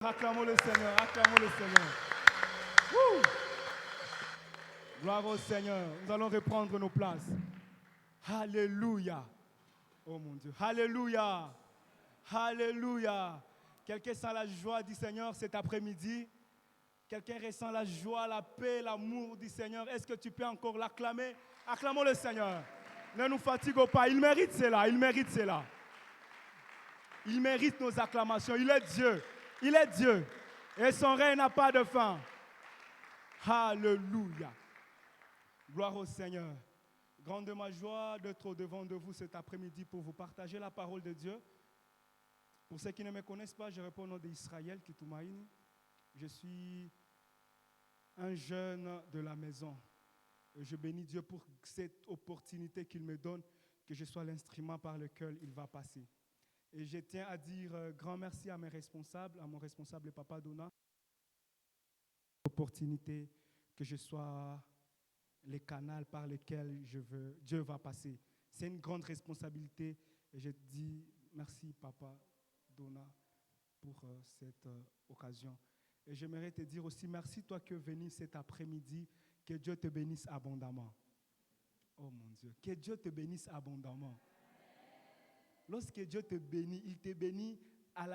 Acclamons le Seigneur, acclamons le Seigneur. Woo! Gloire au Seigneur. Nous allons reprendre nos places. Alléluia. Oh mon Dieu. Alléluia. Alléluia. Quelqu'un sent la joie du Seigneur cet après-midi? Quelqu'un ressent la joie, la paix, l'amour du Seigneur? Est-ce que tu peux encore l'acclamer? Acclamons le Seigneur. Ne nous fatiguons pas. Il mérite cela. Il mérite cela. Il mérite nos acclamations. Il est Dieu. Il est Dieu. Et son règne n'a pas de fin. Alléluia. Gloire au Seigneur. Grande ma joie d'être au-devant de vous cet après-midi pour vous partager la parole de Dieu. Pour ceux qui ne me connaissent pas, je réponds au nom d'Israël Kitoumaïni. Je suis un jeune de la maison. Et je bénis Dieu pour cette opportunité qu'il me donne, que je sois l'instrument par lequel il va passer. Et je tiens à dire grand merci à mes responsables, à mon responsable Papa Dona, l'opportunité que je sois les canaux par lesquels Dieu va passer. C'est une grande responsabilité et je dis merci Papa Dona pour cette occasion. Et j'aimerais te dire aussi merci toi qui es venu cet après-midi, que Dieu te bénisse abondamment. Oh mon Dieu, que Dieu te bénisse abondamment. Lorsque Dieu te bénit, il te bénit à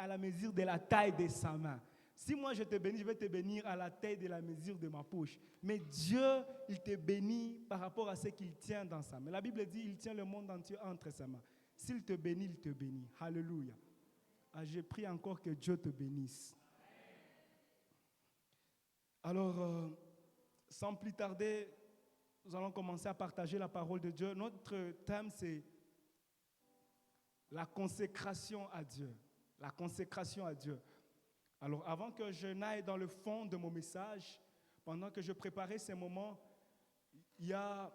la mesure de la taille de sa main. Si moi je te bénis, je vais te bénir à la taille de la mesure de ma poche. Mais Dieu, il te bénit par rapport à ce qu'il tient dans sa main. La Bible dit, il tient le monde entier entre ses mains. S'il te bénit, il te bénit. Alléluia. Je prie encore que Dieu te bénisse. Alors, sans plus tarder, nous allons commencer à partager la parole de Dieu. Notre thème, c'est la consécration à Dieu. La consécration à Dieu. Alors, avant que je n'aille dans le fond de mon message, pendant que je préparais ces moments, il y a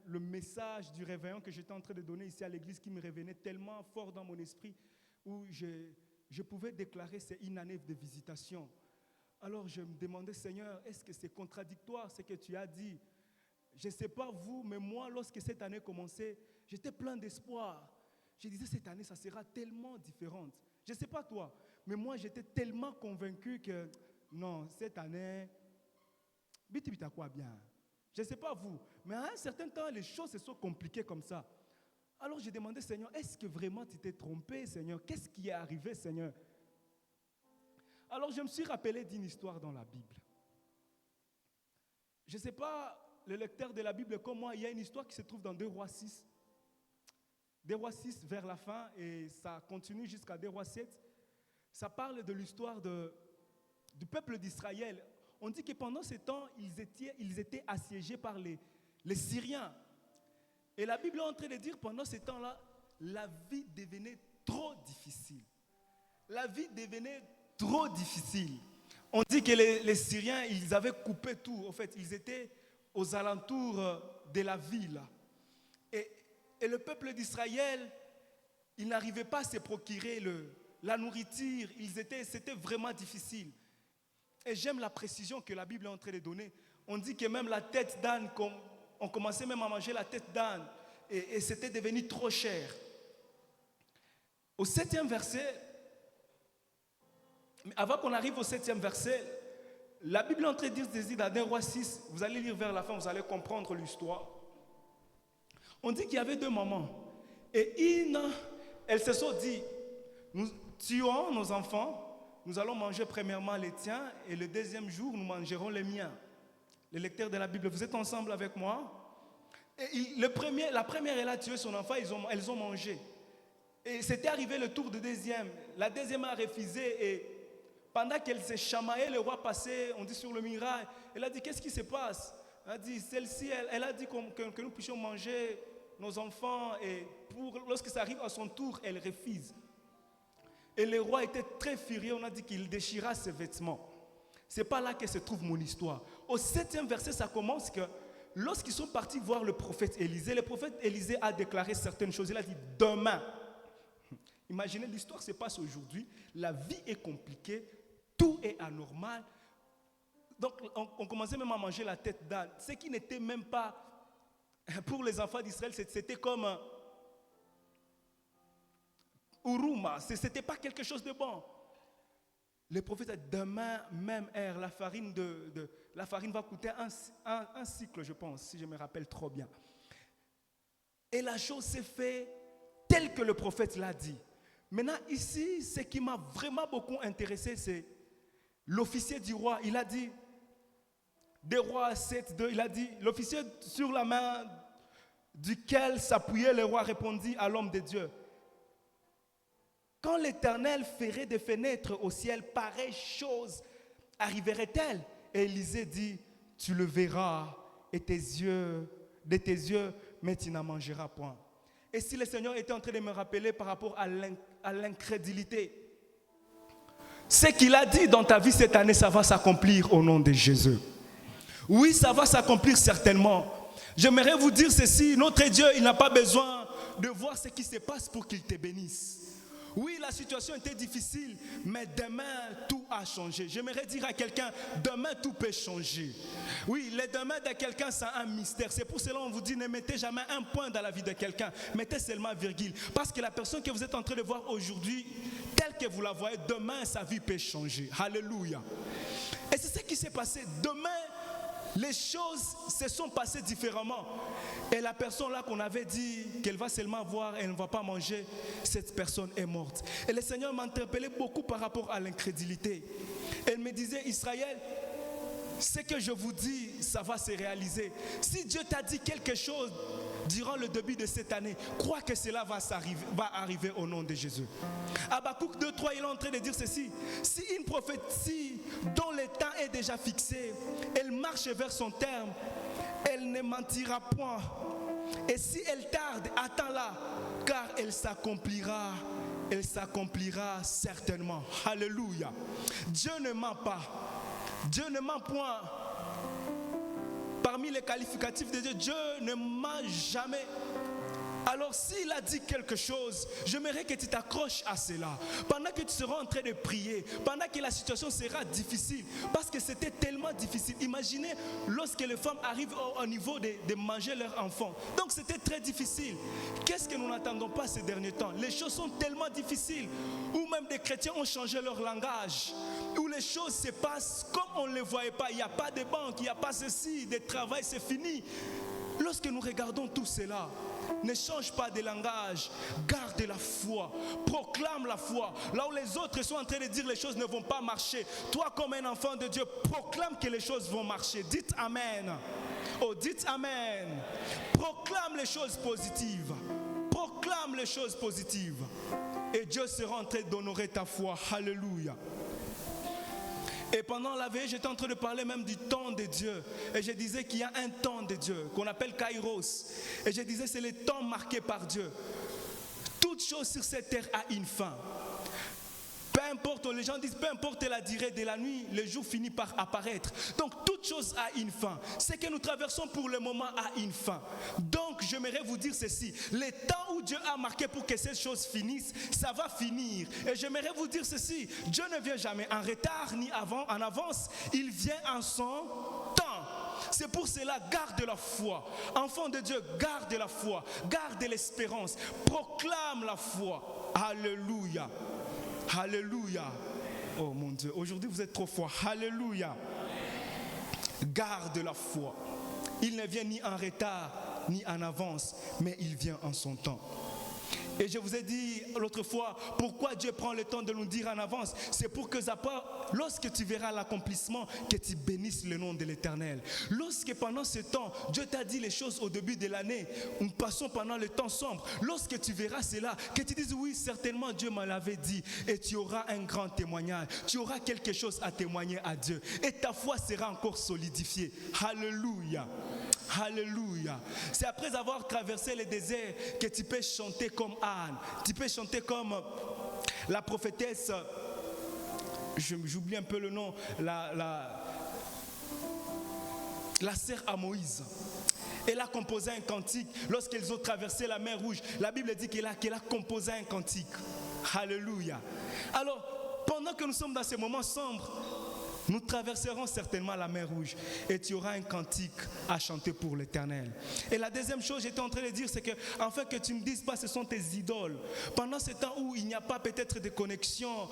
le message du réveillon que j'étais en train de donner ici à l'église qui me revenait tellement fort dans mon esprit, où je pouvais déclarer c'est une année de visitation. Alors, je me demandais, Seigneur, est-ce que c'est contradictoire ce que tu as dit? Je ne sais pas vous, mais moi, lorsque cette année commençait, j'étais plein d'espoir. Je disais, cette année, ça sera tellement différente. Je ne sais pas toi, mais moi, j'étais tellement convaincu que, non, cette année, bita quoi bien. Je ne sais pas vous, mais à un certain temps, les choses se sont compliquées comme ça. Alors, j'ai demandé, Seigneur, est-ce que vraiment tu t'es trompé, Seigneur? Qu'est-ce qui est arrivé, Seigneur? Alors, je me suis rappelé d'une histoire dans la Bible. Je ne sais pas, le lecteur de la Bible comme moi, il y a une histoire qui se trouve dans 2 Rois 6. 2 Rois 6 vers la fin et ça continue jusqu'à 2 Rois 7. Ça parle de l'histoire du peuple d'Israël. On dit que pendant ce temps, ils étaient assiégés par les Syriens. Et la Bible est en train de dire pendant ce temps-là, la vie devenait trop difficile. La vie devenait trop difficile. On dit que les Syriens, ils avaient coupé tout. En fait, ils étaient aux alentours de la ville. Et le peuple d'Israël, il n'arrivait pas à se procurer la nourriture. C'était vraiment difficile. Et j'aime la précision que la Bible est en train de donner. On dit que même la tête d'âne, on commençait même à manger la tête d'âne. Et c'était devenu trop cher. Au 7e verset, mais avant qu'on arrive au 7e verset, la Bible est en train de dire dans 2 Rois 6, vous allez lire vers la fin, vous allez comprendre l'histoire. On dit qu'il y avait 2 mamans. Et elles se sont dit, nous tuons nos enfants, nous allons manger premièrement les tiens, et le deuxième jour, nous mangerons les miens. Les lecteurs de la Bible, vous êtes ensemble avec moi? Et la première, elle a tué son enfant, elles ont mangé. Et c'était arrivé le tour de deuxième. La deuxième a refusé et pendant qu'elle se chamaillait, le roi passait, on dit sur le mirail. Elle a dit, qu'est-ce qui se passe? Elle a dit, celle-ci, elle a dit que nous puissions manger nos enfants et lorsque ça arrive à son tour, elle refuse. Et le roi était très furieux, on a dit qu'il déchira ses vêtements. Ce n'est pas là que se trouve mon histoire. Au 7e verset, ça commence que lorsqu'ils sont partis voir le prophète Élisée, le prophète Élisée a déclaré certaines choses. Il a dit, demain. Imaginez, l'histoire se passe aujourd'hui, la vie est compliquée, tout est anormal. Donc, on commençait même à manger la tête d'âne. Ce qui n'était même pas, pour les enfants d'Israël, c'était comme Uruma, ce n'était pas quelque chose de bon. Le prophète a dit, demain, même heure, la farine va coûter un cycle, je pense, si je me rappelle trop bien. Et la chose s'est faite telle que le prophète l'a dit. Maintenant, ici, ce qui m'a vraiment beaucoup intéressé, c'est l'officier du roi. Il a dit, des rois 7:2, il a dit, l'officier sur la main duquel s'appuyait le roi répondit à l'homme de Dieu. Quand l'Éternel ferait des fenêtres au ciel, pareille chose arriverait-elle? Et Élisée dit, tu le verras de tes yeux, mais tu n'en mangeras point. Et si le Seigneur était en train de me rappeler par rapport à l'incrédulité, ce qu'il a dit dans ta vie cette année, ça va s'accomplir au nom de Jésus. Oui, ça va s'accomplir certainement. J'aimerais vous dire ceci, notre Dieu, il n'a pas besoin de voir ce qui se passe pour qu'il te bénisse. Oui, la situation était difficile, mais demain, tout a changé. J'aimerais dire à quelqu'un, demain, tout peut changer. Oui, le demain de quelqu'un, c'est un mystère. C'est pour cela qu'on vous dit, ne mettez jamais un point dans la vie de quelqu'un. Mettez seulement virgule. Parce que la personne que vous êtes en train de voir aujourd'hui, telle que vous la voyez, demain, sa vie peut changer. Alléluia. Et c'est ce qui s'est passé. Demain, les choses se sont passées différemment. Et la personne là qu'on avait dit qu'elle va seulement voir et elle ne va pas manger, cette personne est morte. Et le Seigneur m'interpellait beaucoup par rapport à l'incrédulité. Elle me disait, Israël, ce que je vous dis, ça va se réaliser. Si Dieu t'a dit quelque chose durant le début de cette année, crois que cela va arriver au nom de Jésus. Habakkuk 2:3, il est en train de dire ceci. Si une prophétie dont le temps est déjà fixé, elle marche vers son terme, elle ne mentira point. Et si elle tarde, attends-la, car elle s'accomplira certainement. Alléluia. Dieu ne ment pas. Dieu ne ment point. Parmi les qualificatifs de Dieu, Dieu ne ment jamais. Alors s'il a dit quelque chose, j'aimerais que tu t'accroches à cela. Pendant que tu seras en train de prier, pendant que la situation sera difficile, parce que c'était tellement difficile. Imaginez lorsque les femmes arrivent au niveau de manger leurs enfants. Donc c'était très difficile. Qu'est-ce que nous n'entendons pas ces derniers temps? Les choses sont tellement difficiles. Ou même des chrétiens ont changé leur langage. Où les choses se passent comme on ne les voyait pas. Il n'y a pas de banque, il n'y a pas ceci, de travail, c'est fini. Lorsque nous regardons tout cela, ne change pas de langage, garde la foi, proclame la foi. Là où les autres sont en train de dire les choses ne vont pas marcher, toi comme un enfant de Dieu, proclame que les choses vont marcher. Dites Amen. Oh, dites Amen. Proclame les choses positives. Proclame les choses positives. Et Dieu sera en train d'honorer ta foi. Alléluia. Et pendant la veille, j'étais en train de parler même du temps de Dieu. Et je disais qu'il y a un temps de Dieu qu'on appelle Kairos. Et je disais c'est le temps marqué par Dieu. Toute chose sur cette terre a une fin. Peu importe, les gens disent, peu importe la durée de la nuit, le jour finit par apparaître. Donc toute chose a une fin. Ce que nous traversons pour le moment a une fin. Donc j'aimerais vous dire ceci. Le temps où Dieu a marqué pour que ces choses finissent, ça va finir. Et j'aimerais vous dire ceci. Dieu ne vient jamais en retard ni en avance. Il vient en son temps. C'est pour cela, garde la foi. Enfant de Dieu, garde la foi. Garde l'espérance. Proclame la foi. Alléluia. Alléluia. Oh mon Dieu, aujourd'hui vous êtes trop forts. Alléluia. Garde la foi. Il ne vient ni en retard, ni en avance, mais il vient en son temps. Et je vous ai dit l'autre fois, pourquoi Dieu prend le temps de nous dire en avance? C'est pour que lorsque tu verras l'accomplissement, que tu bénisses le nom de l'Éternel. Lorsque pendant ce temps, Dieu t'a dit les choses au début de l'année, nous passons pendant le temps sombre. Lorsque tu verras cela, que tu dises oui, certainement Dieu me l'avait dit. Et tu auras un grand témoignage. Tu auras quelque chose à témoigner à Dieu. Et ta foi sera encore solidifiée. Alléluia. Alléluia. C'est après avoir traversé le désert que tu peux chanter comme Anne. Tu peux chanter comme la prophétesse, j'oublie un peu le nom, la sœur à Moïse. Elle a composé un cantique lorsqu'ils ont traversé la mer Rouge. La Bible dit qu'elle a composé un cantique. Alléluia. Alors, pendant que nous sommes dans ces moments sombres, Nous traverserons certainement la mer Rouge et tu auras un cantique à chanter pour l'Éternel. Et la deuxième chose, j'étais en train de dire, c'est que, afin que tu ne dises pas ce sont tes idoles. Pendant ce temps où il n'y a pas peut-être de connexion,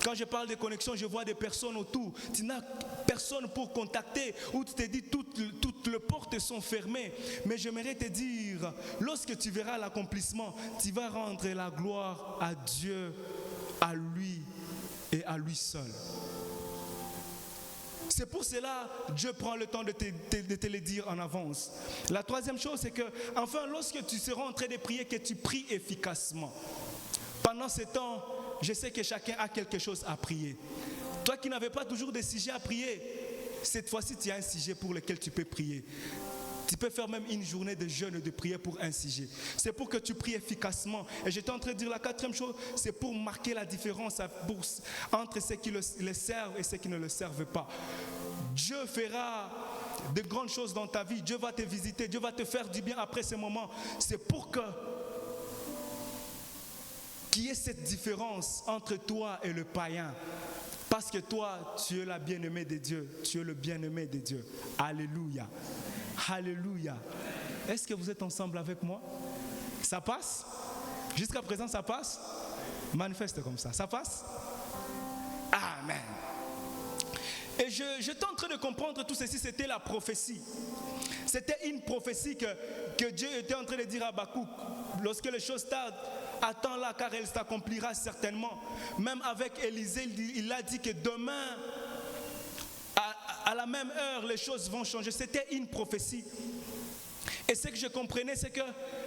quand je parle de connexion, je vois des personnes autour. Tu n'as personne pour contacter, ou tu te dis toutes les portes sont fermées. Mais j'aimerais te dire, lorsque tu verras l'accomplissement, tu vas rendre la gloire à Dieu, à lui et à lui seul. C'est pour cela que Dieu prend le temps de te le dire en avance. La troisième chose, c'est que, enfin, lorsque tu seras en train de prier, que tu pries efficacement. Pendant ce temps, je sais que chacun a quelque chose à prier. Toi qui n'avais pas toujours de sujet à prier, cette fois-ci, tu as un sujet pour lequel tu peux prier. Tu peux faire même une journée de jeûne et de prière pour un sujet. C'est pour que tu pries efficacement. Et j'étais en train de dire la quatrième chose, c'est pour marquer la différence entre ceux qui le servent et ceux qui ne le servent pas. Dieu fera de grandes choses dans ta vie. Dieu va te visiter. Dieu va te faire du bien après ce moment. C'est pour qu'il y ait cette différence entre toi et le païen. Parce que toi, tu es la bien-aimée de Dieu. Tu es le bien-aimé de Dieu. Alléluia. Alléluia. Est-ce que vous êtes ensemble avec moi? Ça passe? Jusqu'à présent, ça passe? Manifeste comme ça. Ça passe? Amen. Et j'étais en train de comprendre tout ceci, c'était la prophétie. C'était une prophétie que Dieu était en train de dire à Habakkuk. Lorsque les choses tardent, attends-la car elle s'accomplira certainement. Même avec Élisée, il a dit que demain, à la même heure, les choses vont changer. C'était une prophétie. Et ce que je comprenais, c'est que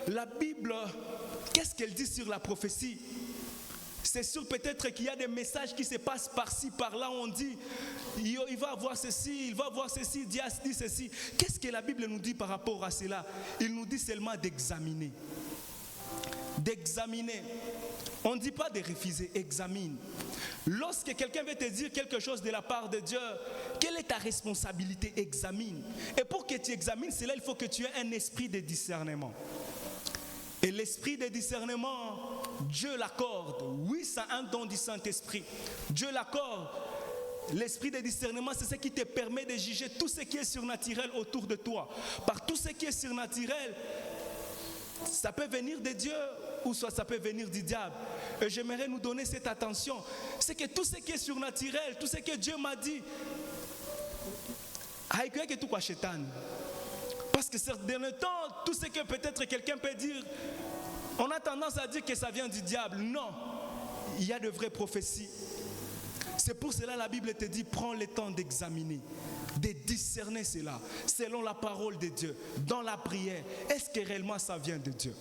la Bible, qu'est-ce qu'elle dit sur la prophétie? C'est sûr peut-être qu'il y a des messages qui se passent par-ci, par-là, on dit, il va avoir ceci, il va avoir ceci, Dieu dit ceci. Qu'est-ce que la Bible nous dit par rapport à cela? Il nous dit seulement d'examiner. D'examiner. On ne dit pas de refuser, examine. Lorsque quelqu'un veut te dire quelque chose de la part de Dieu, quelle est ta responsabilité? Examine. Et pour que tu examines cela, il faut que tu aies un esprit de discernement. Et l'esprit de discernement, Dieu l'accorde. Oui, c'est un don du Saint-Esprit. Dieu l'accorde. L'esprit de discernement, c'est ce qui te permet de juger tout ce qui est surnaturel autour de toi. Par tout ce qui est surnaturel, ça peut venir de Dieu ou soit ça peut venir du diable. Et j'aimerais nous donner cette attention. C'est que tout ce qui est surnaturel, tout ce que Dieu m'a dit, parce que ces derniers temps, tout ce que peut-être quelqu'un peut dire, on a tendance à dire que ça vient du diable. Non, il y a de vraies prophéties. C'est pour cela que la Bible te dit, prends le temps d'examiner, de discerner cela, selon la parole de Dieu, dans la prière. Est-ce que réellement ça vient de Dieu?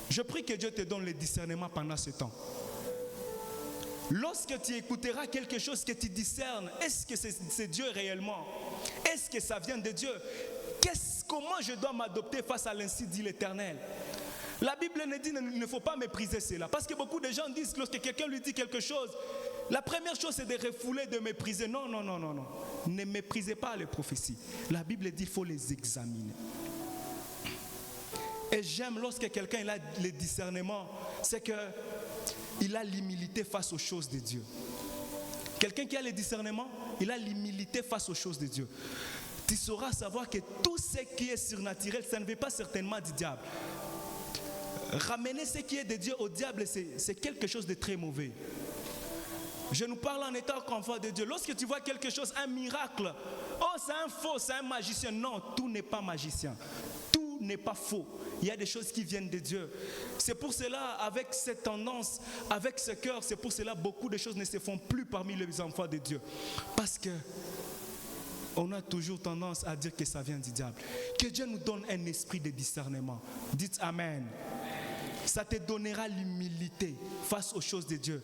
Je prie que Dieu te donne le discernement pendant ce temps. Lorsque tu écouteras quelque chose que tu discernes, est-ce que c'est Dieu réellement? Est-ce que ça vient de Dieu? Comment je dois m'adopter face à l'ainsi dit l'Éternel? La Bible nous dit qu'il ne faut pas mépriser cela. Parce que beaucoup de gens disent que lorsque quelqu'un lui dit quelque chose, la première chose c'est de refouler, de mépriser. Non. Ne méprisez pas les prophéties. La Bible dit qu'il faut les examiner. Et j'aime lorsque quelqu'un a le discernement, c'est qu'il a l'humilité face aux choses de Dieu. Quelqu'un qui a le discernement, il a l'humilité face aux choses de Dieu. Tu sauras savoir que tout ce qui est surnaturel, ça ne vient pas certainement du diable. Ramener ce qui est de Dieu au diable, c'est quelque chose de très mauvais. Je nous parle en étant enfant de Dieu. Lorsque tu vois quelque chose, un miracle, oh c'est un faux, c'est un magicien. Non, tout n'est pas magicien. Tout n'est pas faux. Il y a des choses qui viennent de Dieu. C'est pour cela, avec cette tendance, avec ce cœur, c'est pour cela beaucoup de choses ne se font plus parmi les enfants de Dieu. Parce que on a toujours tendance à dire que ça vient du diable. Que Dieu nous donne un esprit de discernement. Dites Amen. Ça te donnera l'humilité face aux choses de Dieu.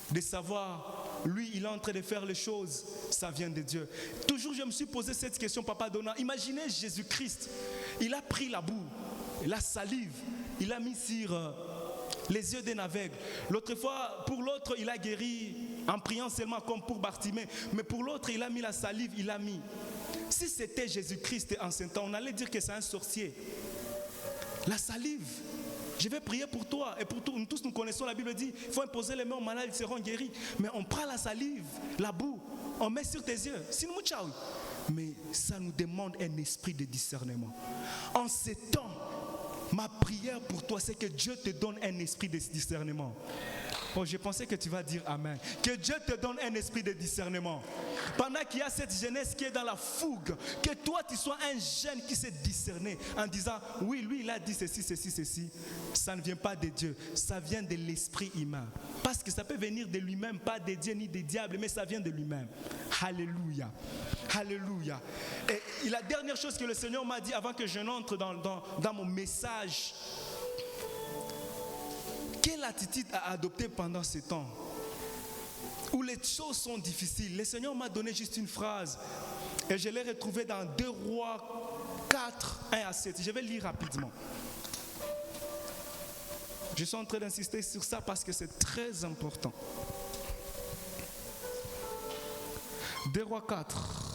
De savoir, lui, il est en train de faire les choses, ça vient de Dieu. Toujours, je me suis posé cette question, Papa Donat. Imaginez Jésus-Christ, il a pris la boue, la salive, il a mis sur les yeux d'un aveugle. L'autre fois, pour l'autre, il a guéri en priant seulement comme pour Bartimée. Mais pour l'autre, il a mis la salive, il a mis. Si c'était Jésus-Christ en ce temps, on allait dire que c'est un sorcier. La salive. je vais prier pour toi. Et pour nous tous, nous connaissons la Bible dit, il faut imposer les mains aux malades, ils seront guéris. Mais on prend la salive, la boue, on met sur tes yeux. Mais ça nous demande un esprit de discernement. En ces temps, ma prière pour toi, c'est que Dieu te donne un esprit de discernement. Oh, je pensais que tu vas dire Amen. Que Dieu te donne un esprit de discernement. Pendant qu'il y a cette jeunesse qui est dans la fougue, que toi tu sois un jeune qui sait discerner en disant, oui, lui il a dit ceci, ceci, ceci. Ça ne vient pas de Dieu, ça vient de l'esprit humain. Parce que ça peut venir de lui-même, pas de Dieu ni des diables, mais ça vient de lui-même. Alléluia. Alléluia. Et la dernière chose que le Seigneur m'a dit avant que je n'entre dans mon message, quelle attitude à adopter pendant ce temps où les choses sont difficiles? Le Seigneur m'a donné juste une phrase et je l'ai retrouvée dans 2 Rois 4, 1 à 7. Je vais lire rapidement. Je suis en train d'insister sur ça parce que c'est très important. 2 Rois 4.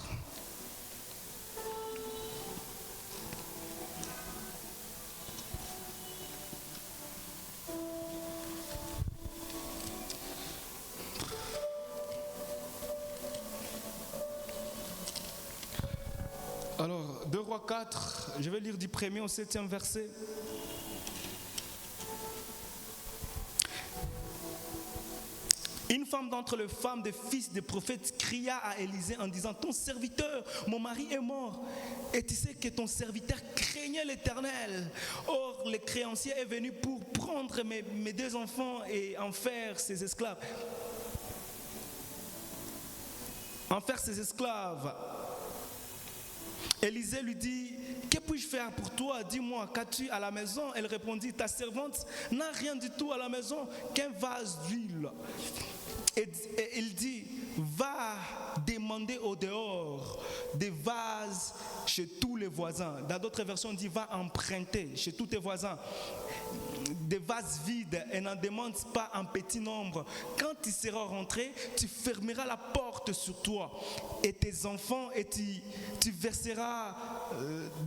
Alors, 2 Rois 4, je vais lire du 1er au 7e verset. Une femme d'entre les femmes des fils des prophètes cria à Élisée en disant, ton serviteur, mon mari est mort. Et tu sais que ton serviteur craignait l'Éternel. Or, le créancier est venu pour prendre mes 2 enfants et en faire ses esclaves. Élisée lui dit, que puis-je faire pour toi? Dis-moi, qu'as-tu à la maison? Elle répondit, ta servante n'a rien du tout à la maison qu'un vase d'huile. Et il dit, va demander au dehors des vases chez tous les voisins. Dans d'autres versions, on dit, va emprunter chez tous tes voisins des vases vides et n'en demande pas un petit nombre. Quand tu seras rentré, tu fermeras la porte sur toi et tes enfants et tu verseras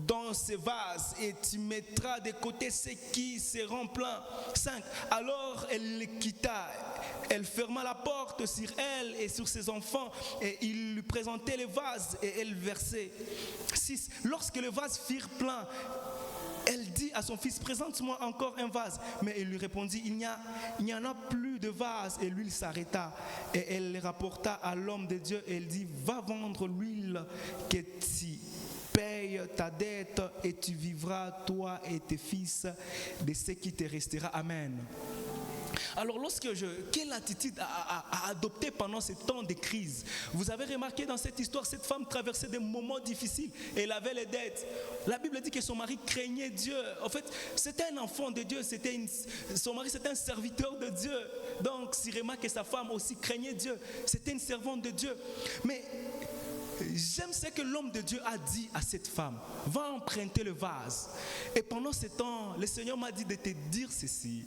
dans ces vases et tu mettras de côté ceux qui seront pleins. 5. Alors elle les quitta. Elle ferma la porte sur elle et sur ses enfants et il lui présentait les vases et elle versait. 6. Lorsque les vases furent pleins, elle dit à son fils, présente-moi encore un vase. Mais il lui répondit, il n'y en a plus de vase. Et l'huile s'arrêta. Et elle les rapporta à l'homme de Dieu. Et elle dit, va vendre l'huile que tu payes ta dette et tu vivras, toi et tes fils, de ce qui te restera. Amen. Alors quelle attitude à adopter pendant ces temps de crise? Vous avez remarqué dans cette histoire, cette femme traversait des moments difficiles et elle avait les dettes. La Bible dit que son mari craignait Dieu. En fait, c'était un enfant de Dieu, son mari c'était un serviteur de Dieu. Donc, sûrement que sa femme aussi craignait Dieu. C'était une servante de Dieu. Mais j'aime ce que l'homme de Dieu a dit à cette femme. Va emprunter le vase. Et pendant ce temps, le Seigneur m'a dit de te dire ceci.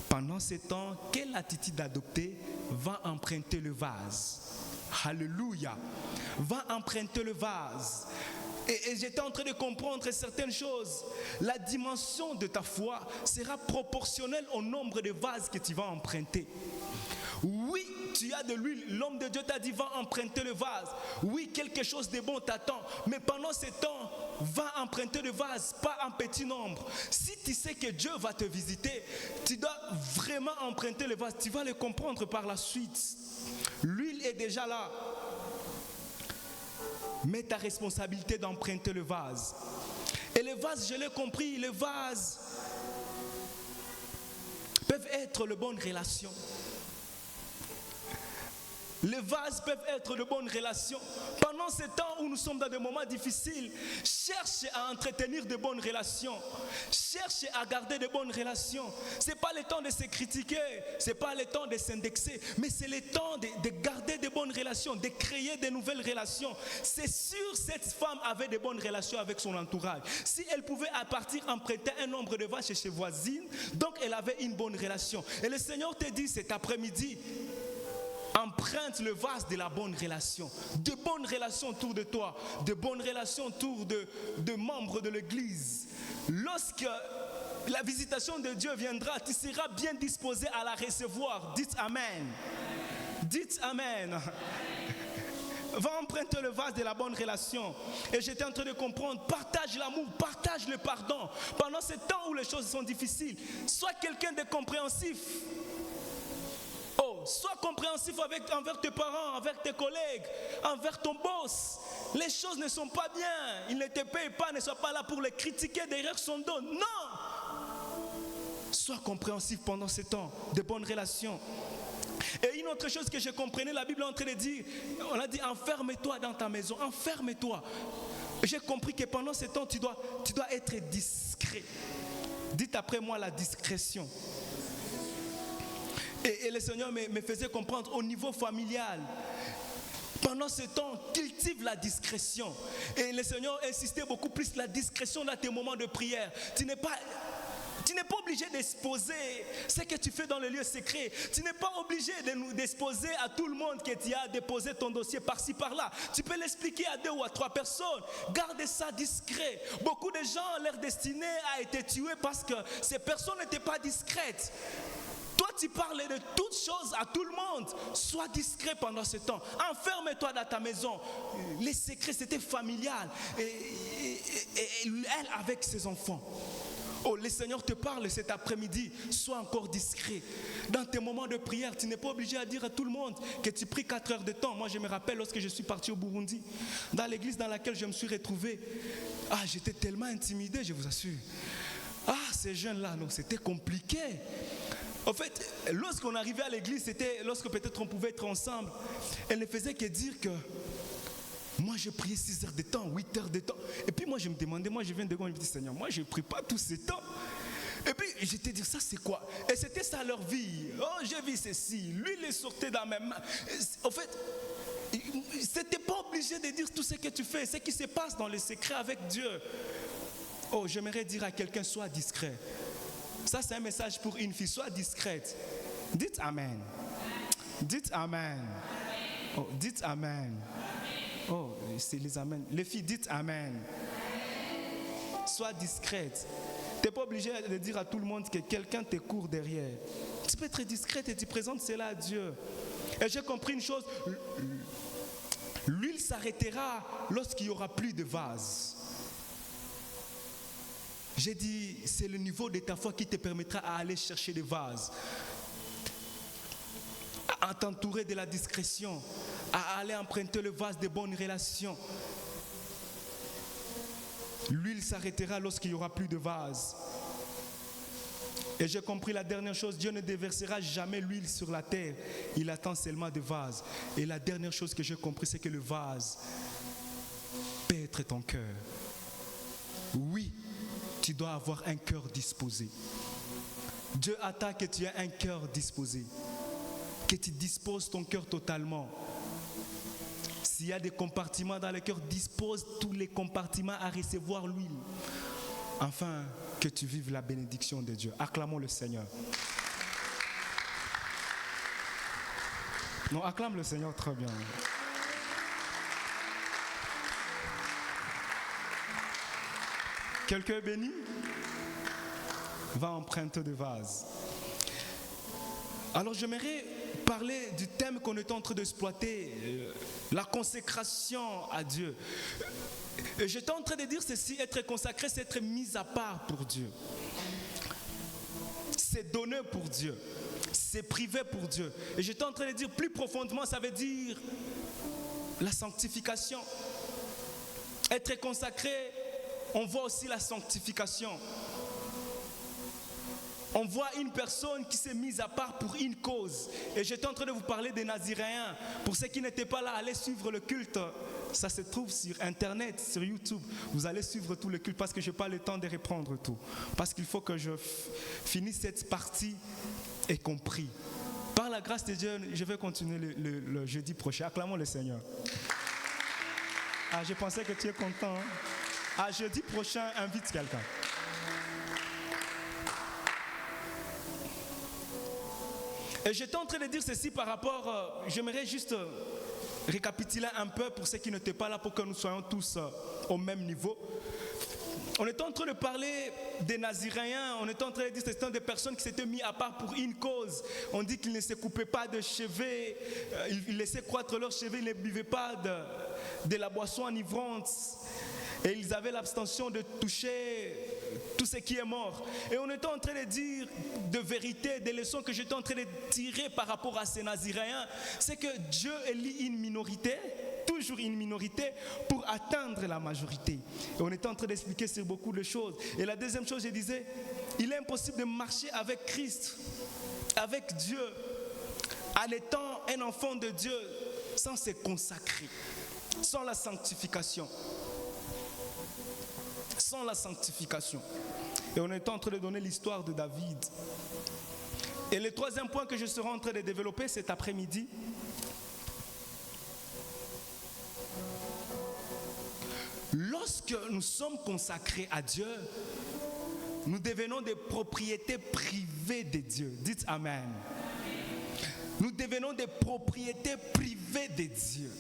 Pendant ce temps, quelle attitude adopter? Va emprunter le vase. Alléluia. Va emprunter le vase. Et j'étais en train de comprendre certaines choses. La dimension de ta foi sera proportionnelle au nombre de vases que tu vas emprunter. Oui, tu as de l'huile. L'homme de Dieu t'a dit, va emprunter le vase. Oui, quelque chose de bon t'attend. Mais pendant ce temps, va emprunter le vase, pas en petit nombre. Si tu sais que Dieu va te visiter, tu dois vraiment emprunter le vase. Tu vas le comprendre par la suite. L'huile est déjà là. Mais ta responsabilité d'emprunter le vase. Et les vases, je l'ai compris, les vases peuvent être de bonnes relations. Les vases peuvent être de bonnes relations. Pendant ces temps où nous sommes dans des moments difficiles, cherche à entretenir de bonnes relations. Cherche à garder de bonnes relations. Ce n'est pas le temps de se critiquer, ce n'est pas le temps de s'indexer, mais c'est le temps de garder de bonnes relations, de créer de nouvelles relations. C'est sûr, cette femme avait de bonnes relations avec son entourage. Si elle pouvait à partir emprunter un nombre de vaches chez ses voisines, donc elle avait une bonne relation. Et le Seigneur te dit cet après-midi, emprunte le vase de la bonne relation. De bonnes relations autour de toi. De bonnes relations autour de membres de l'église. Lorsque la visitation de Dieu viendra, tu seras bien disposé à la recevoir. Dites Amen. Dites Amen. Va emprunter le vase de la bonne relation. Et j'étais en train de comprendre, partage l'amour, partage le pardon. Pendant ce temps où les choses sont difficiles, sois quelqu'un de compréhensif. Oh, sois compréhensif envers tes parents, envers tes collègues, envers ton boss. Les choses ne sont pas bien. Il ne te paye pas, ne sois pas là pour les critiquer derrière son dos. Non! Sois compréhensif pendant ce temps de bonnes relations. Et une autre chose que je comprenais, la Bible est en train de dire, on a dit enferme-toi dans ta maison, enferme-toi. J'ai compris que pendant ce temps, tu dois être discret. Dites après moi la discrétion. Et le Seigneur me faisait comprendre au niveau familial. Pendant ce temps, cultive la discrétion. Et le Seigneur insistait beaucoup plus la discrétion dans tes moments de prière. Tu n'es pas obligé d'exposer ce que tu fais dans le lieu secret. Tu n'es pas obligé d'exposer à tout le monde que tu as déposé ton dossier par-ci, par-là. Tu peux l'expliquer à 2 ou à 3 personnes. Garde ça discret. Beaucoup de gens, leur destinée a été tuée parce que ces personnes n'étaient pas discrètes. Toi, tu parlais de toutes choses à tout le monde. Sois discret pendant ce temps. Enferme-toi dans ta maison. Les secrets, c'était familial. Et elle avec ses enfants. Oh, le Seigneur te parle cet après-midi. Sois encore discret. Dans tes moments de prière, tu n'es pas obligé à dire à tout le monde que tu pries 4 heures de temps. Moi, je me rappelle lorsque je suis parti au Burundi, dans l'église dans laquelle je me suis retrouvé. J'étais tellement intimidé, je vous assure. Ces jeunes-là, non, c'était compliqué. En fait, lorsqu'on arrivait à l'église, c'était lorsque peut-être on pouvait être ensemble. Elle ne faisait que dire que moi, je priais 6 heures de temps, 8 heures de temps. Et puis moi, je me demandais, moi, je viens de God, je me dis, Seigneur, moi, je ne prie pas tout ce temps. Et puis, j'étais dit, ça, c'est quoi? Et c'était ça leur vie. Oh, j'ai vu ceci. Lui, il est sorti dans mes mains. En fait, c'était pas obligé de dire tout ce que tu fais, ce qui se passe dans les secrets avec Dieu. Oh, j'aimerais dire à quelqu'un, sois discret. Ça, c'est un message pour une fille. Sois discrète. Dites Amen. Dites Amen. Oh, dites Amen. Oh, c'est les Amen. Les filles, dites Amen. Sois discrète. Tu n'es pas obligé de dire à tout le monde que quelqu'un te court derrière. Tu peux être discrète et tu présentes cela à Dieu. Et j'ai compris une chose. L'huile s'arrêtera lorsqu'il n'y aura plus de vase. J'ai dit, c'est le niveau de ta foi qui te permettra d'aller chercher des vases, à t'entourer de la discrétion, à aller emprunter le vase des bonnes relations. L'huile s'arrêtera lorsqu'il n'y aura plus de vase. Et j'ai compris la dernière chose, Dieu ne déversera jamais l'huile sur la terre, il attend seulement des vases. Et la dernière chose que j'ai compris, c'est que le vase peut être ton cœur. Oui. Tu dois avoir un cœur disposé. Dieu attend que tu aies un cœur disposé. Que tu disposes ton cœur totalement. S'il y a des compartiments dans le cœur, dispose tous les compartiments à recevoir l'huile. Afin que tu vives la bénédiction de Dieu. Acclamons le Seigneur. Non, acclame le Seigneur très bien. Quelqu'un est béni? Va emprunter des vases. Alors j'aimerais parler du thème qu'on est en train d'exploiter, la consécration à Dieu. J'étais en train de dire ceci, être consacré, c'est être mis à part pour Dieu. C'est donner pour Dieu. C'est privé pour Dieu. Et j'étais en train de dire plus profondément, ça veut dire la sanctification. Être consacré, on voit aussi la sanctification. On voit une personne qui s'est mise à part pour une cause. Et j'étais en train de vous parler des Naziréens. Pour ceux qui n'étaient pas là, allez suivre le culte. Ça se trouve sur Internet, sur YouTube. Vous allez suivre tout le culte parce que je n'ai pas le temps de reprendre tout. Parce qu'il faut que je finisse cette partie et compris. Par la grâce de Dieu, je vais continuer le jeudi prochain. Acclamons le Seigneur. Je pensais que tu es content. Jeudi prochain, invite quelqu'un. Et j'étais en train de dire ceci par rapport, j'aimerais juste récapituler un peu pour ceux qui n'étaient pas là, pour que nous soyons tous au même niveau. On était en train de parler des Naziréens, on était en train de dire que c'était des personnes qui s'étaient mis à part pour une cause. On dit qu'ils ne se coupaient pas de cheveux, ils laissaient croître leurs cheveux, ils ne buvaient pas de la boisson enivrante. Et ils avaient l'abstention de toucher tout ce qui est mort. Et on était en train de dire de vérité, des leçons que j'étais en train de tirer par rapport à ces Naziréens. C'est que Dieu élit une minorité, toujours une minorité, pour atteindre la majorité. Et on était en train d'expliquer sur beaucoup de choses. Et la deuxième chose, je disais, il est impossible de marcher avec Christ, avec Dieu, en étant un enfant de Dieu, sans se consacrer, sans la sanctification. Sans la sanctification. Et on est en train de donner l'histoire de David. Et le troisième point que je serai en train de développer cet après-midi, lorsque nous sommes consacrés à Dieu, nous devenons des propriétés privées de Dieu. Dites Amen. Nous devenons des propriétés privées de Dieu.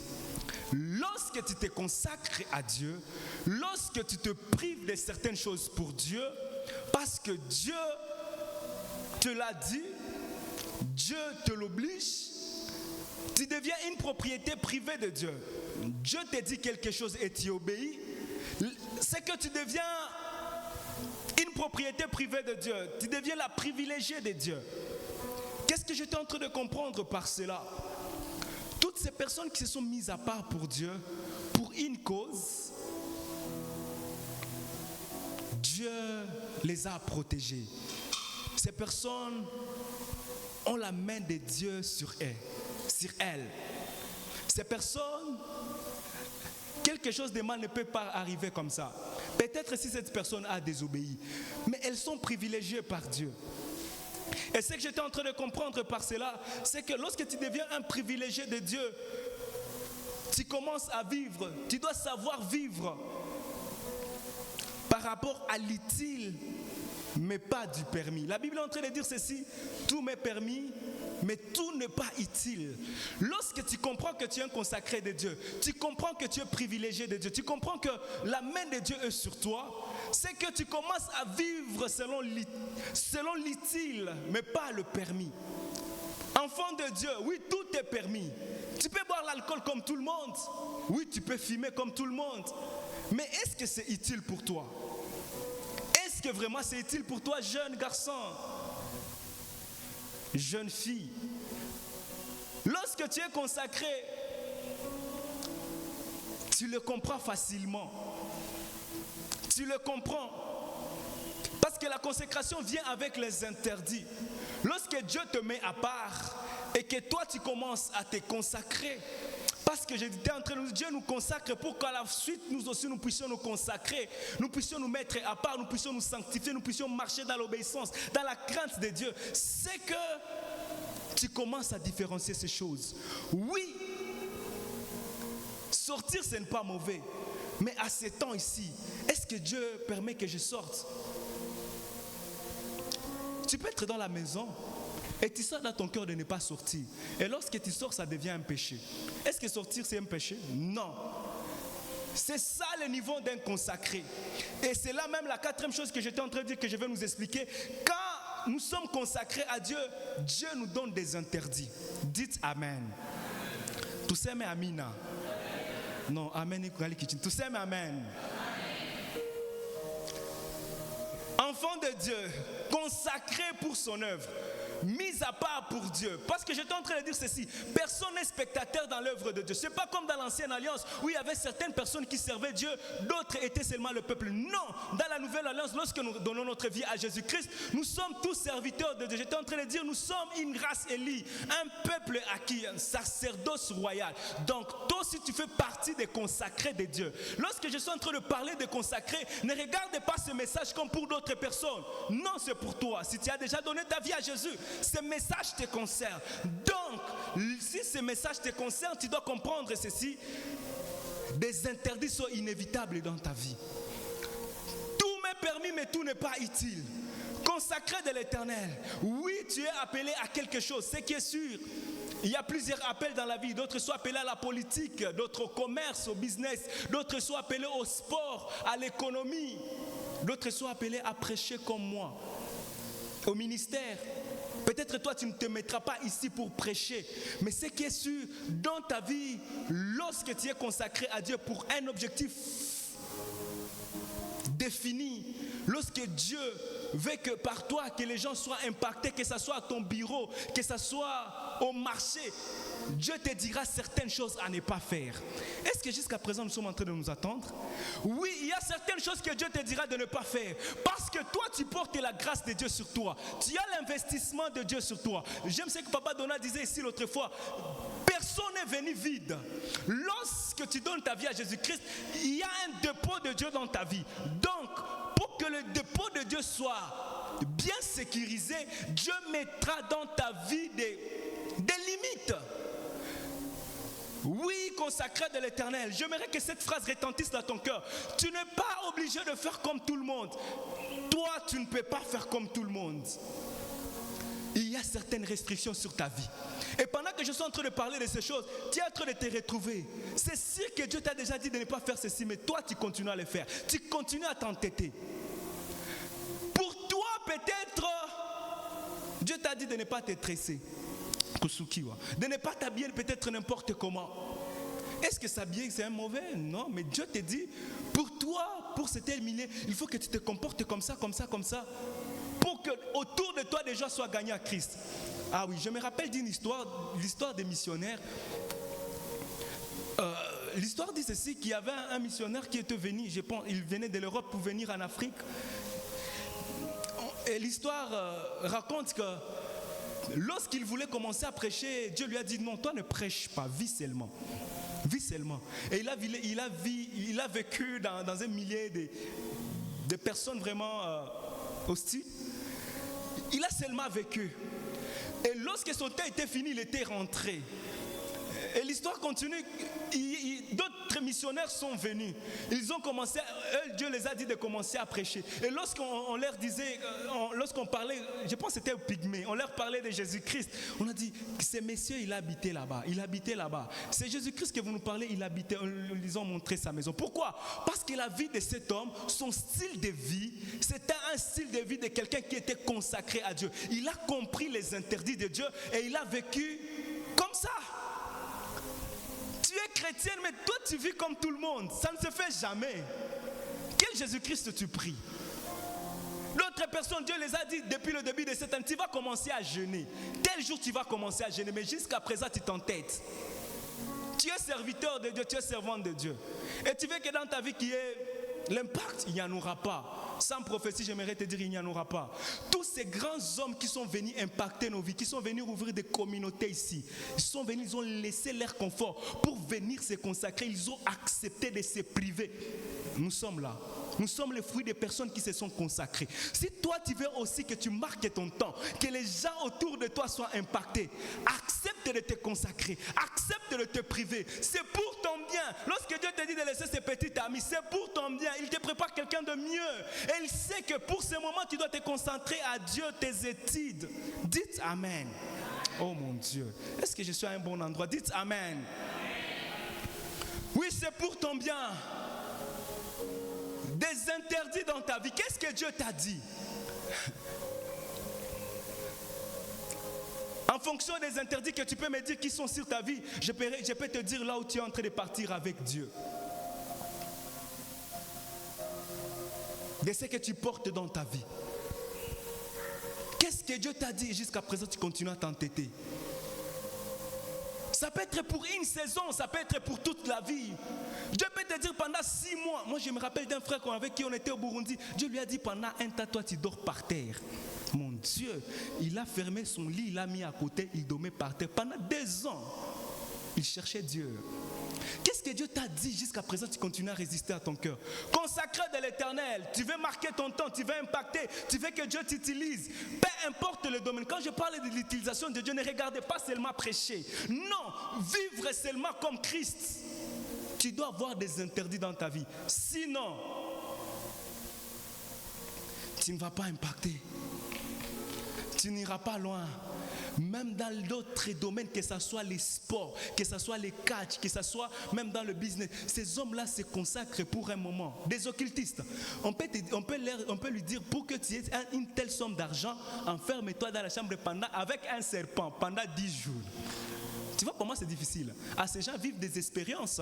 Lorsque tu te consacres à Dieu, lorsque tu te prives de certaines choses pour Dieu, parce que Dieu te l'a dit, Dieu te l'oblige, tu deviens une propriété privée de Dieu. Dieu te dit quelque chose et tu obéis, c'est que tu deviens une propriété privée de Dieu. Tu deviens la privilégiée de Dieu. Qu'est-ce que j'étais en train de comprendre par cela? Toutes ces personnes qui se sont mises à part pour Dieu, pour une cause, Dieu les a protégées. Ces personnes ont la main de Dieu sur elles. Ces personnes, quelque chose de mal ne peut pas arriver comme ça. Peut-être si cette personne a désobéi, mais elles sont privilégiées par Dieu. Et ce que j'étais en train de comprendre par cela, c'est que lorsque tu deviens un privilégié de Dieu, tu commences à vivre, tu dois savoir vivre par rapport à l'utile, mais pas du permis. La Bible est en train de dire ceci, tout m'est permis, mais tout n'est pas utile. Lorsque tu comprends que tu es un consacré de Dieu, tu comprends que tu es privilégié de Dieu, tu comprends que la main de Dieu est sur toi, c'est que tu commences à vivre selon l'utile, mais pas le permis. Enfant de Dieu, oui, tout est permis. Tu peux boire l'alcool comme tout le monde. Oui, tu peux fumer comme tout le monde. Mais est-ce que c'est utile pour toi? Est-ce que vraiment c'est utile pour toi, jeune garçon? Jeune fille? Lorsque tu es consacré, tu le comprends facilement. Tu le comprends. Parce que la consécration vient avec les interdits. Lorsque Dieu te met à part et que toi tu commences à te consacrer, parce que j'étais en train de dire, Dieu nous consacre pour qu'à la suite nous aussi nous puissions nous consacrer, nous puissions nous mettre à part, nous puissions nous sanctifier, nous puissions marcher dans l'obéissance, dans la crainte de Dieu. C'est que tu commences à différencier ces choses. Oui, sortir ce n'est pas mauvais. Mais à ce temps ici, est-ce que Dieu permet que je sorte? Tu peux être dans la maison et tu sors dans ton cœur de ne pas sortir. Et lorsque tu sors, ça devient un péché. Est-ce que sortir, c'est un péché? Non. C'est ça le niveau d'un consacré. Et c'est là même la quatrième chose que j'étais en train de dire, que je vais nous expliquer. Quand nous sommes consacrés à Dieu, Dieu nous donne des interdits. Dites Amen. Tout ça, mais Amina. Non, Amen. Tout ça, mais Amen. Enfant de Dieu, consacré pour son œuvre, mis à part pour Dieu. Parce que j'étais en train de dire ceci, personne n'est spectateur dans l'œuvre de Dieu. Ce n'est pas comme dans l'ancienne alliance où il y avait certaines personnes qui servaient Dieu, d'autres étaient seulement le peuple. Non, dans la nouvelle alliance, lorsque nous donnons notre vie à Jésus-Christ, nous sommes tous serviteurs de Dieu. J'étais en train de dire, nous sommes une race élie, un peuple acquis, un sacerdoce royal. Donc toi aussi tu fais partie des consacrés de Dieu. Lorsque je suis en train de parler de consacrés, ne regarde pas ce message comme pour d'autres personnes. Non, c'est pour toi. Si tu as déjà donné ta vie à Jésus, ce message te concerne. Donc, si ce message te concerne, tu dois comprendre ceci. Des interdits sont inévitables dans ta vie. Tout m'est permis, mais tout n'est pas utile. Consacré de l'Éternel. Oui, tu es appelé à quelque chose, ce qui est sûr. Il y a plusieurs appels dans la vie. D'autres sont appelés à la politique, d'autres au commerce, au business. D'autres sont appelés au sport, à l'économie. D'autres sont appelés à prêcher comme moi. Au ministère, peut-être toi tu ne te mettras pas ici pour prêcher, mais ce qui est sûr, dans ta vie, lorsque tu es consacré à Dieu pour un objectif défini, lorsque Dieu veut que par toi, que les gens soient impactés, que ce soit à ton bureau, que ce soit au marché, Dieu te dira certaines choses à ne pas faire. Est-ce que jusqu'à présent nous sommes en train de nous attendre? Oui, il y a certaines choses que Dieu te dira de ne pas faire. Parce que toi, tu portes la grâce de Dieu sur toi. Tu as l'investissement de Dieu sur toi. J'aime ce que Papa Donat disait ici l'autre fois. Personne n'est venu vide. Lorsque tu donnes ta vie à Jésus-Christ, il y a un dépôt de Dieu dans ta vie. Donc, pour que le dépôt de Dieu soit bien sécurisé, Dieu mettra dans ta vie des limites. Oui, consacré de l'Éternel. J'aimerais que cette phrase retentisse dans ton cœur. Tu n'es pas obligé de faire comme tout le monde. Toi, tu ne peux pas faire comme tout le monde. Il y a certaines restrictions sur ta vie. Et pendant que je suis en train de parler de ces choses, tu es en train de te retrouver. C'est sûr que Dieu t'a déjà dit de ne pas faire ceci, mais toi, tu continues à le faire. Tu continues à t'entêter. Pour toi, peut-être, Dieu t'a dit de ne pas te tresser. De ne pas t'habiller peut-être n'importe comment. Est-ce que s'habiller c'est un mauvais? Non, mais Dieu te dit, pour toi, pour se terminer, il faut que tu te comportes comme ça, comme ça, comme ça, pour que autour de toi des gens soient gagnés à Christ. Ah oui, je me rappelle d'une histoire, l'histoire des missionnaires. L'histoire dit ceci, qu'il y avait un missionnaire qui était venu, je pense, il venait de l'Europe pour venir en Afrique. Et l'histoire raconte que lorsqu'il voulait commencer à prêcher, Dieu lui a dit non, toi ne prêche pas, vis seulement. Vis seulement. Et il a vécu dans un milieu de personnes vraiment hostiles. Il a seulement vécu. Et lorsque son temps était fini, il était rentré. Et l'histoire continue. D'autres missionnaires sont venus. Ils ont commencé, Dieu les a dit de commencer à prêcher. Et lorsqu'on leur disait, lorsqu'on parlait, je pense que c'était au Pygmée, on leur parlait de Jésus-Christ. On a dit, ce monsieur, il habitait là-bas. Il habitait là-bas. C'est Jésus-Christ que vous nous parlez, il habitait. Ils ont montré sa maison. Pourquoi? Parce que la vie de cet homme, son style de vie, c'était un style de vie de quelqu'un qui était consacré à Dieu. Il a compris les interdits de Dieu et il a vécu comme ça. Tu es chrétienne, mais toi tu vis comme tout le monde. Ça ne se fait jamais. Quel Jésus-Christ tu pries? D'autres personnes, Dieu les a dit depuis le début de cette année, tu vas commencer à jeûner. Tel jour tu vas commencer à jeûner, mais jusqu'à présent tu t'entêtes. Tu es serviteur de Dieu, tu es servante de Dieu. Et tu veux que dans ta vie qui est l'impact, il n'y en aura pas. Sans prophétie, j'aimerais te dire, il n'y en aura pas. Tous ces grands hommes qui sont venus impacter nos vies, qui sont venus ouvrir des communautés ici, ils sont venus, ils ont laissé leur confort pour venir se consacrer. Ils ont accepté de se priver. Nous sommes là. Nous sommes le fruit des personnes qui se sont consacrées. Si toi tu veux aussi que tu marques ton temps, que les gens autour de toi soient impactés, accepte de te consacrer, accepte de te priver. C'est pour ton bien. Lorsque Dieu te dit de laisser ses petits amis, c'est pour ton bien. Il te prépare quelqu'un de mieux. Et il sait que pour ce moment, tu dois te concentrer à Dieu, tes études. Dites Amen. Oh mon Dieu. Est-ce que je suis à un bon endroit? Dites Amen. Oui, c'est pour ton bien. Des interdits dans ta vie. Qu'est-ce que Dieu t'a dit? En fonction des interdits que tu peux me dire qui sont sur ta vie, je peux te dire là où tu es en train de partir avec Dieu. De ce que tu portes dans ta vie. Qu'est-ce que Dieu t'a dit jusqu'à présent tu continues à t'entêter? Ça peut être pour une saison, ça peut être pour toute la vie. Dieu peut te dire pendant 6 mois. Moi je me rappelle d'un frère avec qui on était au Burundi. Dieu lui a dit pendant un temps, toi tu dors par terre. Mon Dieu, il a fermé son lit, il l'a mis à côté, il dormait par terre. Pendant 2 ans, il cherchait Dieu. Qu'est-ce que Dieu t'a dit jusqu'à présent, tu continues à résister à ton cœur? Consacré de l'Éternel, tu veux marquer ton temps, tu veux impacter, tu veux que Dieu t'utilise. Peu importe le domaine. Quand je parle de l'utilisation de Dieu, ne regardez pas seulement prêcher. Non, vivre seulement comme Christ. Tu dois avoir des interdits dans ta vie. Sinon, tu ne vas pas impacter. Tu n'iras pas loin. même dans d'autres domaines, que ce soit les sports, que ce soit les catch, que ce soit même dans le business. Ces hommes-là se consacrent pour un moment. Des occultistes. On peut lui dire, pour que tu aies une telle somme d'argent, enferme-toi dans la chambre avec un serpent pendant 10 jours. Tu vois comment c'est difficile. Ces gens vivent des expériences.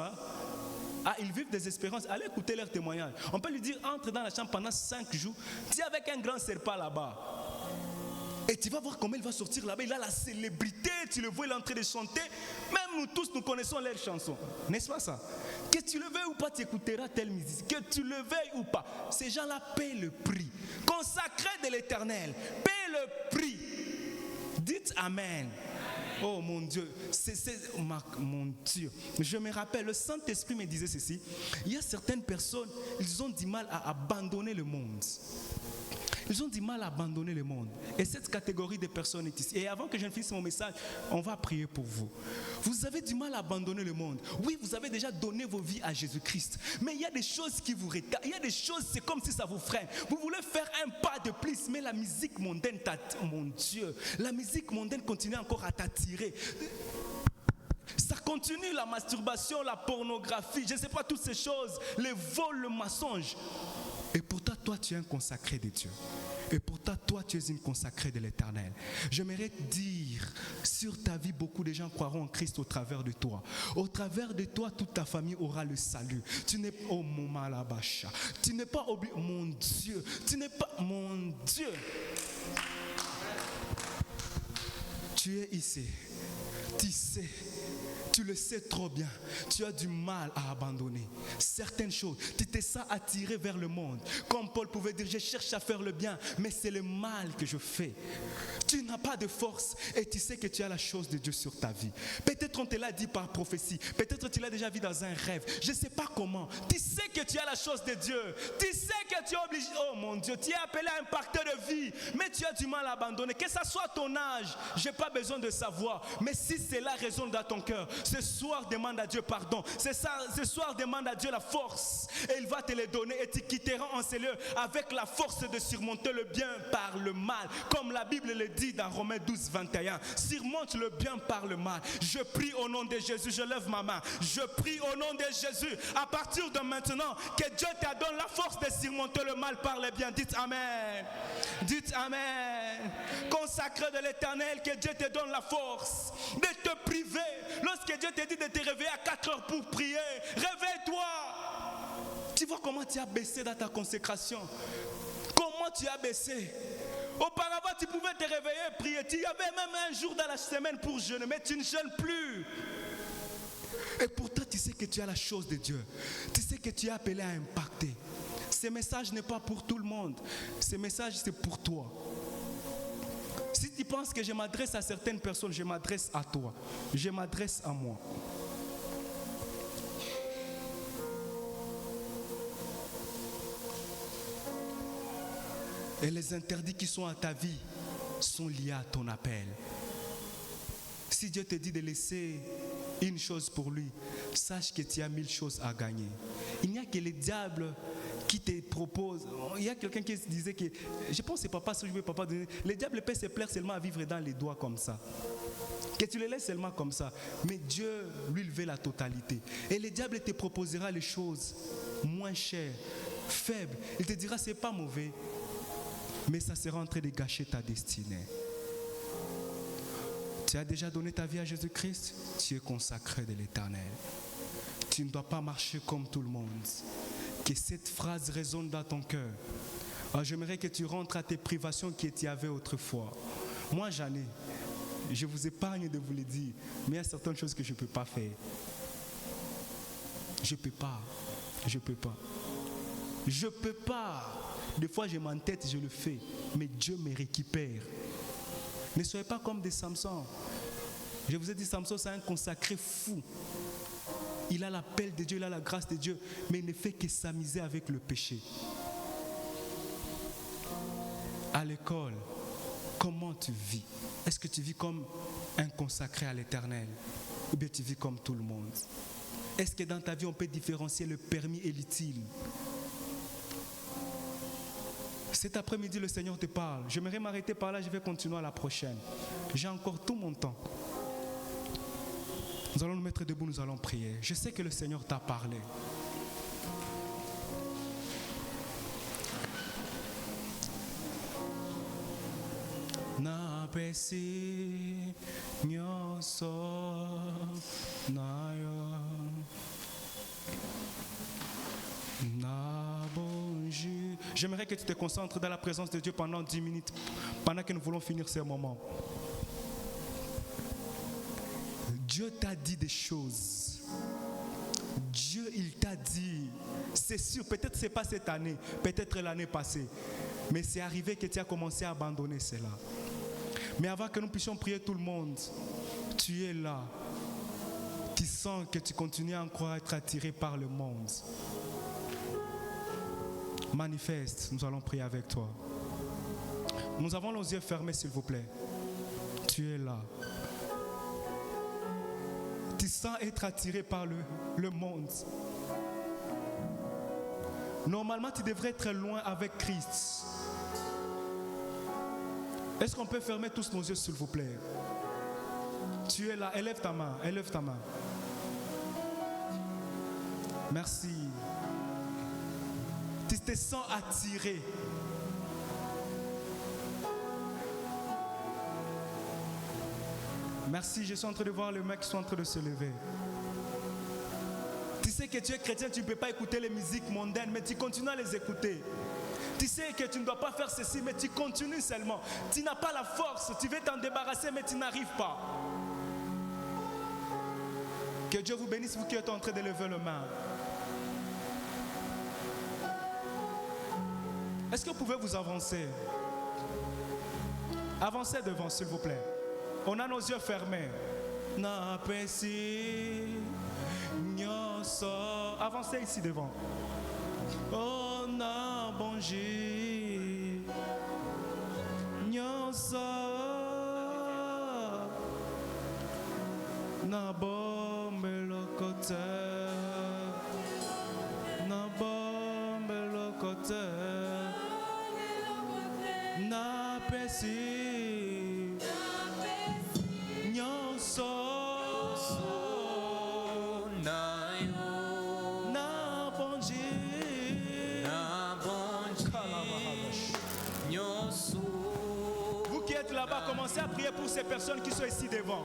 Ils vivent des expériences. Allez écouter leurs témoignages. On peut lui dire, entre dans la chambre pendant 5 jours. Tu es avec un grand serpent là-bas. Et tu vas voir comment il va sortir là-bas. Il a la célébrité. Tu le vois, il est en train de chanter. Même nous tous, nous connaissons leurs chansons. N'est-ce pas ça? Que tu le veuilles ou pas, tu écouteras telle musique. Que tu le veuilles ou pas. Ces gens-là paient le prix. Consacrés de l'Éternel. Paient le prix. Dites Amen. Oh mon Dieu, mon Dieu. Je me rappelle, le Saint-Esprit me disait ceci. Il y a certaines personnes, ils ont du mal à abandonner le monde. Ils ont du mal à abandonner le monde. Et cette catégorie de personnes est ici. Et avant que je ne finisse mon message, on va prier pour vous. Vous avez du mal à abandonner le monde. Oui, vous avez déjà donné vos vies à Jésus-Christ. Mais il y a des choses qui vous retardent. Il y a des choses, c'est comme si ça vous freine. Vous voulez faire un pas de plus, mais la musique mondaine, mon Dieu, la musique mondaine continue encore à t'attirer. Ça continue, la masturbation, la pornographie, je ne sais pas, toutes ces choses, les vols, le mensonge. Et pourtant, toi, tu es un consacré de Dieu. Et pourtant, toi, tu es une consacrée de l'Éternel. J'aimerais dire, sur ta vie, beaucoup de gens croiront en Christ au travers de toi. Au travers de toi, toute ta famille aura le salut. Tu n'es pas, oh mon malabacha. Tu n'es pas obligé, mon Dieu. Tu n'es pas, mon Dieu. Tu es ici. Tu sais. Tu le sais trop bien, tu as du mal à abandonner certaines choses. Tu te sens attiré vers le monde. Comme Paul pouvait dire, je cherche à faire le bien, mais c'est le mal que je fais. Tu n'as pas de force et tu sais que tu as la chose de Dieu sur ta vie. Peut-être on te l'a dit par prophétie, peut-être tu l'as déjà vu dans un rêve. Je ne sais pas comment. Tu sais que tu as la chose de Dieu. Tu sais que tu es obligé. Oh mon Dieu, tu es appelé à impacter de vie, mais tu as du mal à abandonner. Que ce soit ton âge, je n'ai pas besoin de savoir. Mais si c'est la raison dans ton cœur, ce soir, demande à Dieu pardon. Ce soir, demande à Dieu la force. Et il va te les donner. Et tu quitteras en ces lieux avec la force de surmonter le bien par le mal. Comme la Bible le dit dans Romains 12, 21. Surmonte le bien par le mal. Je prie au nom de Jésus. Je lève ma main. Je prie au nom de Jésus. À partir de maintenant, que Dieu te donne la force de surmonter le mal par le bien. Dites Amen. Dites Amen. Consacré de l'Éternel, que Dieu te donne la force de te priver. Lorsque Dieu te dit de te réveiller à 4 heures pour prier, réveille-toi. Tu vois comment tu as baissé dans ta consécration. Comment tu as baissé. Auparavant, tu pouvais te réveiller et prier. Tu y avais même un jour dans la semaine pour jeûner, mais tu ne jeûnes plus. Et pourtant, tu sais que tu as la chose de Dieu. Tu sais que tu es appelé à impacter. Ce message n'est pas pour tout le monde. Ce message, c'est pour toi. Si tu penses que je m'adresse à certaines personnes, je m'adresse à toi. Je m'adresse à moi. Et les interdits qui sont à ta vie sont liés à ton appel. Si Dieu te dit de laisser une chose pour lui, sache que tu as 1000 choses à gagner. Il n'y a que le diable qui te propose. Il y a quelqu'un qui disait que, je pense que c'est papa, si je veux papa, le diable peut se plaire seulement à vivre dans les doigts comme ça. Que tu le laisses seulement comme ça. Mais Dieu, lui, il veut la totalité. Et le diable te proposera les choses moins chères, faibles. Il te dira, c'est pas mauvais, mais ça sera en train de gâcher ta destinée. Tu as déjà donné ta vie à Jésus-Christ, tu es consacré de l'Éternel. Tu ne dois pas marcher comme tout le monde. Que cette phrase résonne dans ton cœur. Alors, j'aimerais que tu rentres à tes privations que tu avais autrefois. Moi, j'en ai. Je vous épargne de vous le dire. Mais il y a certaines choses que je ne peux pas faire. Je ne peux pas. Je ne peux pas. Je ne peux pas. Des fois, je m'entête, je le fais. Mais Dieu me récupère. Ne soyez pas comme des Samson. Je vous ai dit, Samson, c'est un consacré fou. Il a l'appel de Dieu, il a la grâce de Dieu, mais il ne fait que s'amuser avec le péché. À l'école, comment tu vis? Est-ce que tu vis comme un consacré à l'Éternel? Ou bien tu vis comme tout le monde? Est-ce que dans ta vie, on peut différencier le permis et l'utile? Cet après-midi, le Seigneur te parle. J'aimerais m'arrêter par là, je vais continuer à la prochaine. J'ai encore tout mon temps. Nous allons nous mettre debout, nous allons prier. Je sais que le Seigneur t'a parlé. Na pesi nyoso na yo na bonjour. J'aimerais que tu te concentres dans la présence de Dieu pendant 10 minutes, pendant que nous voulons finir ce moment. Dieu t'a dit des choses. Dieu, il t'a dit. C'est sûr, peut-être ce n'est pas cette année, peut-être l'année passée. Mais c'est arrivé que tu as commencé à abandonner cela. Mais avant que nous puissions prier tout le monde, tu es là. Tu sens que tu continues à encore être attiré par le monde. Manifeste, nous allons prier avec toi. Nous avons nos yeux fermés, s'il vous plaît. Tu es là. Tu sens être attiré par le monde. Normalement, tu devrais être loin avec Christ. Est-ce qu'on peut fermer tous nos yeux, s'il vous plaît? Tu es là, élève ta main, élève ta main. Merci. Tu te sens attiré. Merci, je suis en train de voir les mecs qui sont en train de se lever. Tu sais que tu es chrétien, tu ne peux pas écouter les musiques mondaines, mais tu continues à les écouter. Tu sais que tu ne dois pas faire ceci, mais tu continues seulement. Tu n'as pas la force, tu veux t'en débarrasser, mais tu n'arrives pas. Que Dieu vous bénisse, vous qui êtes en train de lever la main. Est-ce que vous pouvez vous avancer? Avancez devant, s'il vous plaît. On a nos yeux fermés. Avancez ici devant. Oh, na bonji. Na bombe le côté. Na bombe le côté. Na pesi. Nyonso. Na yo. Na bonji. Na bonji. Nyonso. Vous qui êtes là-bas, commencez à prier pour ces personnes qui sont ici devant.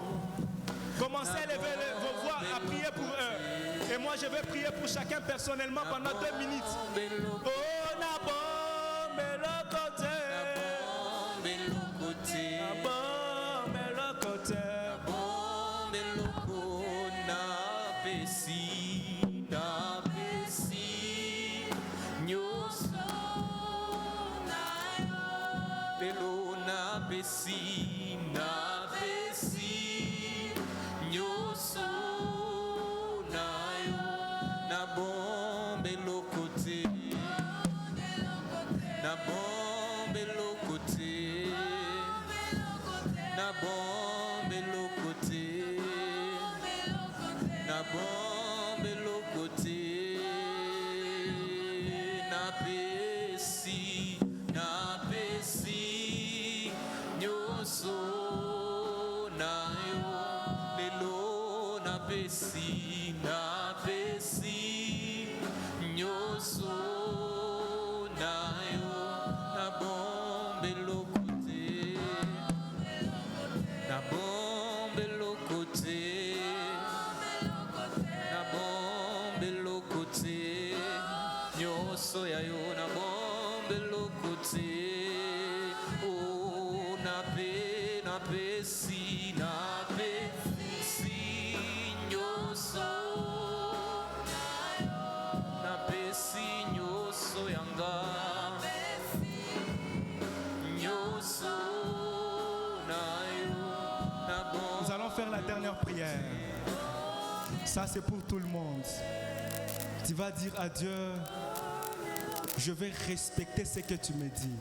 Commencez à lever vos voix, à prier pour eux. Et moi, je vais prier pour chacun personnellement pendant 2 minutes. Oh, na bombe le côté. Na bombe le côté. Na bombe le côté. Na pesi. Na pesi. Nyoso. Na yo. Belo na pesi. Na pesi. Nyoso na yo, na bombe lo côté, na bombe lo côté, na bombe lo côté, na bombe lo côté, na pesi, nyoso na yo. Na pesi, nyoso na yo, na bombe lo côté, na bombe lo côté, na bombe lo côté, nyoso ya yo, na bombe lo côté, oh na pesi, na pesi. Nous allons faire la dernière prière. Ça, c'est pour tout le monde. Tu vas dire à Dieu, je vais respecter ce que tu me dis.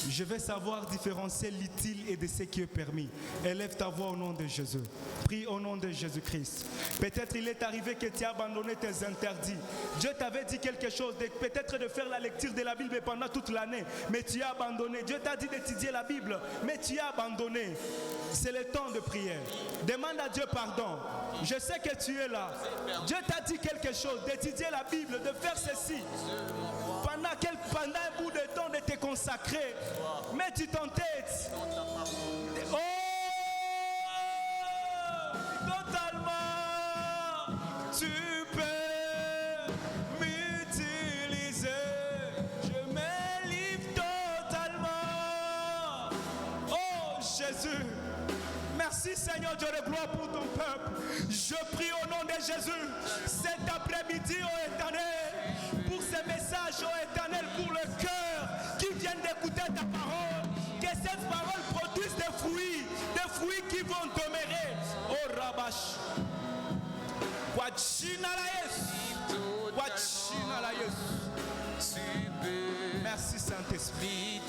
Je vais savoir différencier l'utile et de ce qui est permis. Élève ta voix au nom de Jésus. Prie au nom de Jésus-Christ. Peut-être il est arrivé que tu as abandonné tes interdits. Dieu t'avait dit quelque chose, peut-être de faire la lecture de la Bible pendant toute l'année, mais tu as abandonné. Dieu t'a dit d'étudier la Bible, mais tu as abandonné. C'est le temps de prière. Demande à Dieu pardon. Je sais que tu es là. Dieu t'a dit quelque chose, d'étudier la Bible, de faire ceci. Pendant un bout de temps de te consacrer, mais tu t'entêtes. Oh, totalement, tu peux m'utiliser. Je me livre totalement. Oh Jésus, merci Seigneur Dieu de gloire pour ton peuple. Je prie au nom de Jésus cet après-midi, ô Éternel, pour ces messages, ô Éternel, pour le cœur qui viennent d'écouter ta parole. Que cette parole produise des fruits qui vont demeurer. Oh Rabash. Merci Saint-Esprit.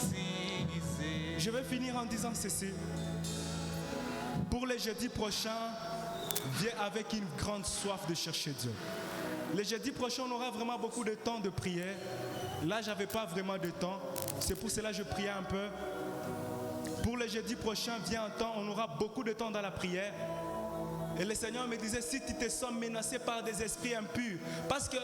Je vais finir en disant ceci. Pour le jeudi prochain, viens avec une grande soif de chercher Dieu. Le jeudi prochain, on aura vraiment beaucoup de temps de prière. Là, je n'avais pas vraiment de temps. C'est pour cela que je priais un peu. Pour le jeudi prochain, viens en temps, on aura beaucoup de temps dans la prière. Et le Seigneur me disait, si tu te sens menacé par des esprits impurs, parce que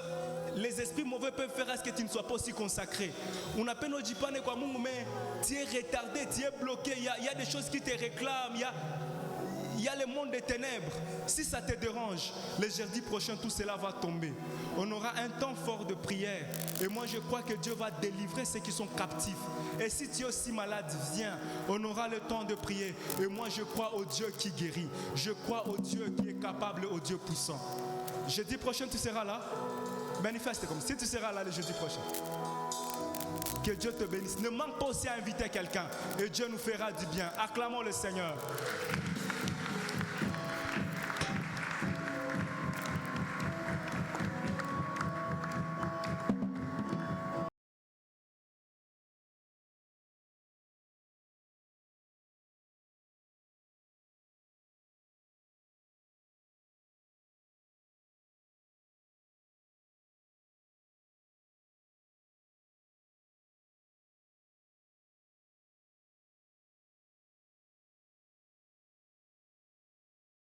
les esprits mauvais peuvent faire à ce que tu ne sois pas aussi consacré. On appelle nos djipane quoi, mais tu es retardé, tu es bloqué, il y a des choses qui te réclament, il y a le monde des ténèbres. Si ça te dérange, le jeudi prochain, tout cela va tomber. On aura un temps fort de prière. Et moi, je crois que Dieu va délivrer ceux qui sont captifs. Et si tu es aussi malade, viens. On aura le temps de prier. Et moi, je crois au Dieu qui guérit. Je crois au Dieu qui est capable, au Dieu puissant. Jeudi prochain, tu seras là. Manifeste comme si tu seras là le jeudi prochain. Que Dieu te bénisse. Ne manque pas aussi à inviter quelqu'un. Et Dieu nous fera du bien. Acclamons le Seigneur.